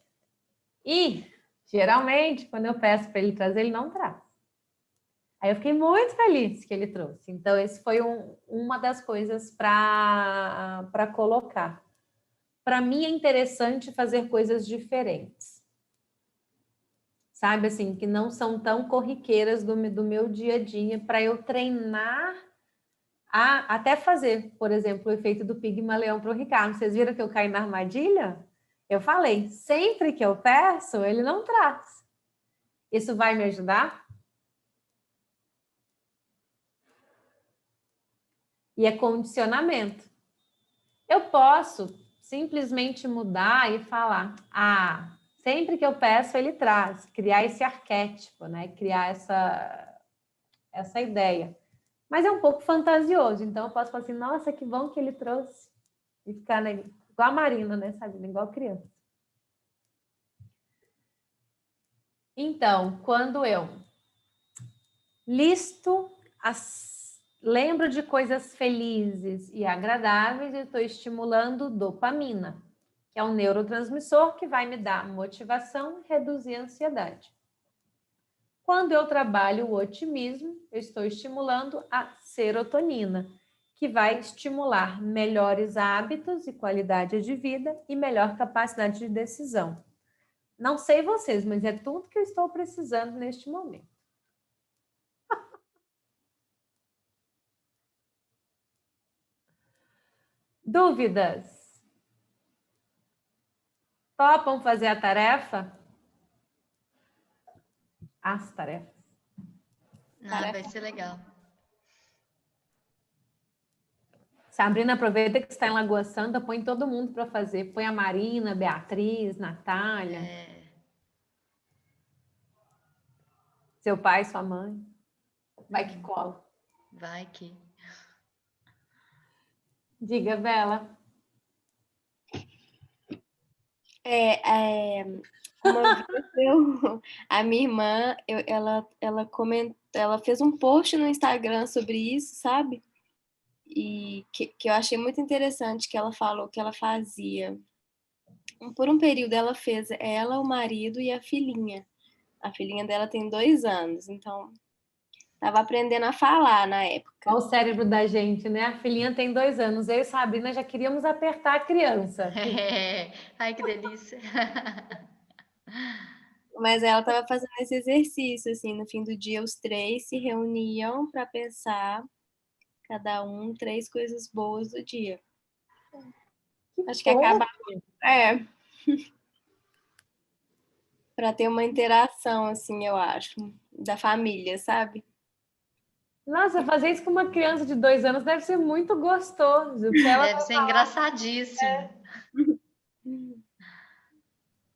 e, geralmente, quando eu peço para ele trazer, ele não traz. Aí eu fiquei muito feliz que ele trouxe. Então, esse foi uma das coisas para colocar. Para mim é interessante fazer coisas diferentes. Sabe, assim, que não são tão corriqueiras do meu dia a dia, para eu treinar a até fazer, por exemplo, o efeito do Pigmaleão para o Ricardo. Vocês viram que eu caí na armadilha? Eu falei, sempre que eu peço, ele não traz. Isso vai me ajudar? E é condicionamento. Eu posso simplesmente mudar e falar, sempre que eu peço, ele traz. Criar esse arquétipo, né? Criar essa ideia. Mas é um pouco fantasioso, então eu posso falar assim, nossa, que bom que ele trouxe. E ficar, né, igual a Marina, né? Sabe? Igual criança. Então, quando eu listo lembro de coisas felizes e agradáveis, eu estou estimulando dopamina. que é um neurotransmissor que vai me dar motivação e reduzir a ansiedade. Quando eu trabalho o otimismo, eu estou estimulando a serotonina, que vai estimular melhores hábitos e qualidade de vida e melhor capacidade de decisão. Não sei vocês, mas é tudo que eu estou precisando neste momento. Dúvidas? Topam fazer a tarefa? As tarefas. Vai ser legal. Sabrina, aproveita que está em Lagoa Santa, põe todo mundo para fazer. Põe a Marina, a Beatriz, Natália. Seu pai, sua mãe. Vai que cola. Vai que. Diga, Bela. Uma vez a minha irmã, ela comentou, ela fez um post no Instagram sobre isso, sabe? E que eu achei muito interessante, que ela falou que ela fazia. Por um período ela fez ela, o marido e a filhinha. A filhinha dela tem 2 anos, então estava aprendendo a falar na época. Olha o cérebro da gente, né? A filhinha tem 2 anos. Eu e Sabrina já queríamos apertar a criança. Ai, que delícia. Mas ela estava fazendo esse exercício, assim, no fim do dia os 3 se reuniam para pensar, cada um, 3 coisas boas do dia. Acho que acaba... para ter uma interação, assim, eu acho, da família, sabe? Nossa, fazer isso com uma criança de 2 anos deve ser muito gostoso. Deve ser engraçadíssimo.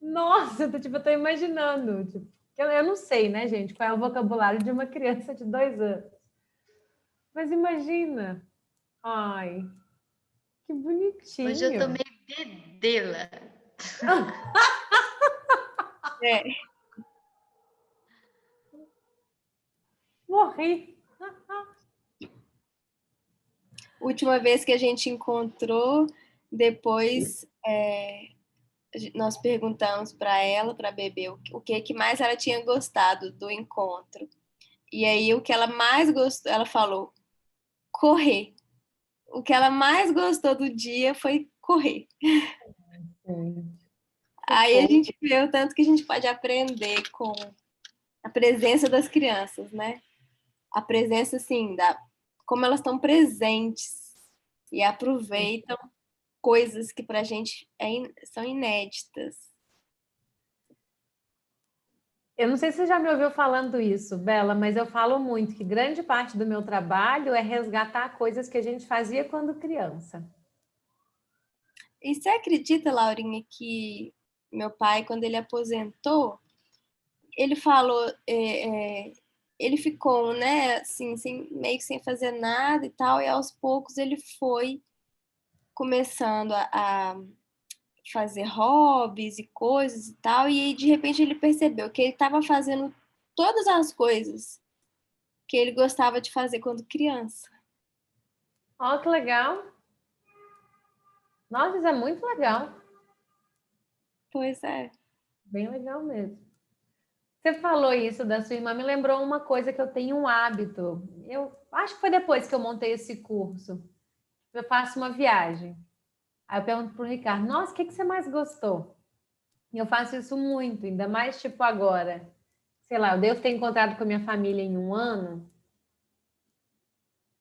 Nossa, eu tô imaginando. Tipo, eu não sei, né, gente, qual é o vocabulário de uma criança de 2 anos. Mas imagina. Ai, que bonitinho. Hoje eu tô meio bedela. Morri. Última vez que a gente encontrou, depois nós perguntamos para ela, para a Bebê, o que mais ela tinha gostado do encontro. E aí o que ela mais gostou, ela falou, correr. O que ela mais gostou do dia foi correr. Aí a gente vê o tanto que a gente pode aprender com a presença das crianças, né? A presença, assim, como elas estão presentes e aproveitam coisas que pra gente são inéditas. Eu não sei se você já me ouviu falando isso, Bela, mas eu falo muito que grande parte do meu trabalho é resgatar coisas que a gente fazia quando criança. E você acredita, Laurinha, que meu pai, quando ele aposentou, ele falou, ele ficou, né, assim, meio que sem fazer nada e tal, e aos poucos ele foi começando a fazer hobbies e coisas e tal, e aí, de repente ele percebeu que ele estava fazendo todas as coisas que ele gostava de fazer quando criança. Ó, que legal. Nossa, isso é muito legal. Pois é. Bem legal mesmo. Você falou isso da sua irmã, me lembrou uma coisa que eu tenho um hábito. Eu acho que foi depois que eu montei esse curso. Eu faço uma viagem. Aí eu pergunto pro Ricardo, nossa, o que você mais gostou? E eu faço isso muito, ainda mais tipo agora. Sei lá, eu devo ter encontrado com a minha família em 1 ano,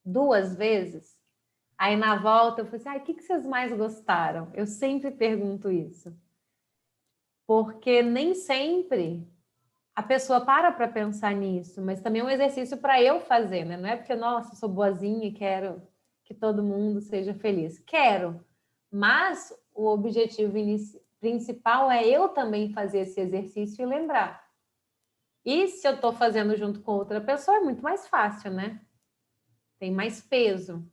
2 vezes. Aí na volta eu falei assim, o que vocês mais gostaram? Eu sempre pergunto isso. Porque nem sempre a pessoa para pensar nisso, mas também é um exercício para eu fazer, né? Não é porque, nossa, eu sou boazinha e quero que todo mundo seja feliz. Quero, mas o objetivo principal é eu também fazer esse exercício e lembrar. E se eu estou fazendo junto com outra pessoa, é muito mais fácil, né? Tem mais peso.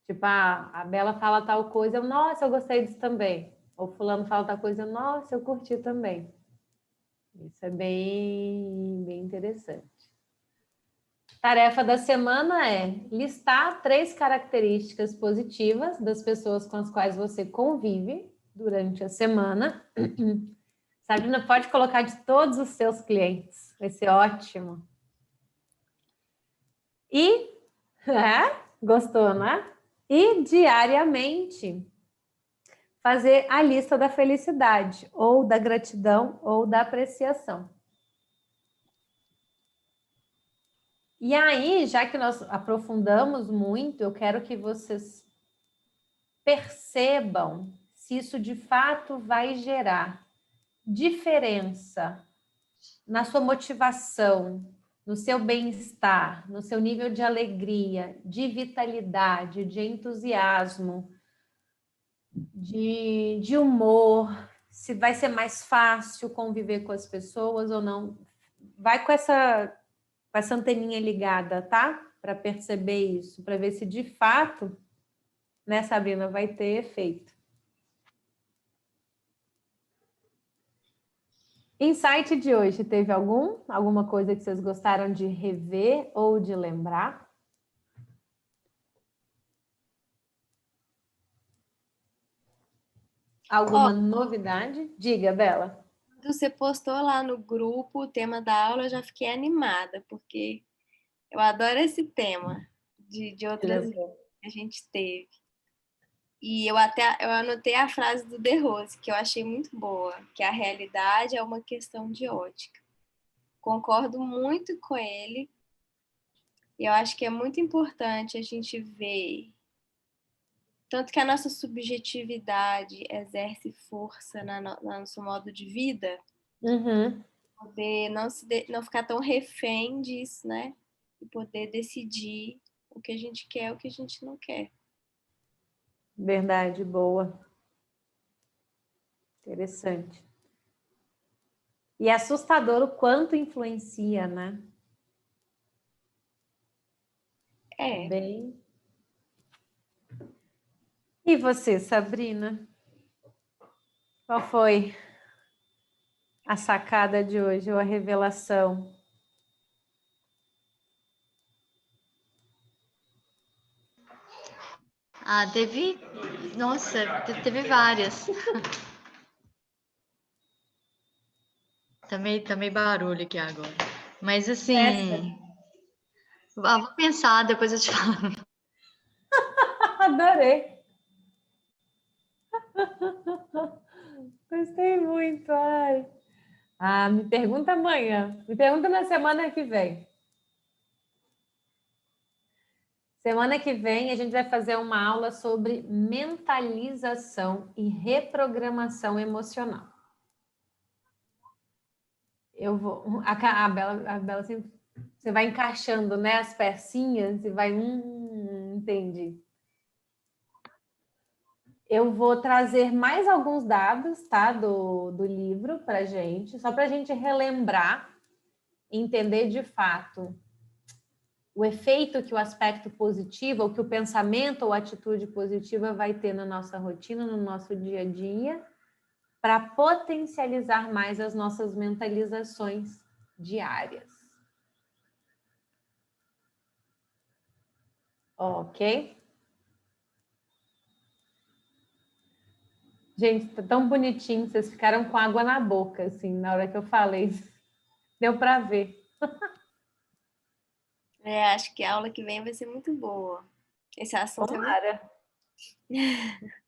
Tipo, a Bela fala tal coisa, nossa, eu gostei disso também. Ou fulano fala tal coisa, nossa, eu curti também. Isso é bem interessante. Tarefa da semana é listar 3 características positivas das pessoas com as quais você convive durante a semana. Sabrina, pode colocar de todos os seus clientes. Vai ser ótimo. E, gostou, né? E diariamente fazer a lista da felicidade, ou da gratidão, ou da apreciação. E aí, já que nós aprofundamos muito, eu quero que vocês percebam se isso de fato vai gerar diferença na sua motivação, no seu bem-estar, no seu nível de alegria, de vitalidade, de entusiasmo, de humor, se vai ser mais fácil conviver com as pessoas ou não. Vai com essa anteninha ligada, tá? Para perceber isso, para ver se de fato, né, Sabrina, vai ter efeito. Insight de hoje, teve alguma coisa que vocês gostaram de rever ou de lembrar? Alguma novidade? Diga, Bela. Quando você postou lá no grupo o tema da aula, eu já fiquei animada, porque eu adoro esse tema de outras que a gente teve. E eu anotei a frase do De Rose, que eu achei muito boa, que a realidade é uma questão de ótica. Concordo muito com ele. E eu acho que é muito importante a gente ver tanto que a nossa subjetividade exerce força no nosso modo de vida, poder não ficar tão refém disso, né? E poder decidir o que a gente quer e o que a gente não quer. Verdade, boa. Interessante. E é assustador o quanto influencia, né? Bem. E você, Sabrina? Qual foi a sacada de hoje ou a revelação? Teve várias. Tá meio barulho aqui agora. Mas assim, vou pensar, depois eu te falo. Adorei. Gostei muito. Ai. Me pergunta amanhã. Me pergunta na semana que vem. Semana que vem a gente vai fazer uma aula sobre mentalização e reprogramação emocional. Eu vou. A Bela sempre, você vai encaixando, né, as pecinhas e vai. Entendi. Eu vou trazer mais alguns dados, tá, do livro para gente, só para a gente relembrar, entender de fato o efeito que o aspecto positivo, ou que o pensamento ou atitude positiva vai ter na nossa rotina, no nosso dia a dia, para potencializar mais as nossas mentalizações diárias. Ok? Gente, tá tão bonitinho, vocês ficaram com água na boca, assim, na hora que eu falei. Deu para ver. Acho que a aula que vem vai ser muito boa. Esse assunto Tomara. é muito...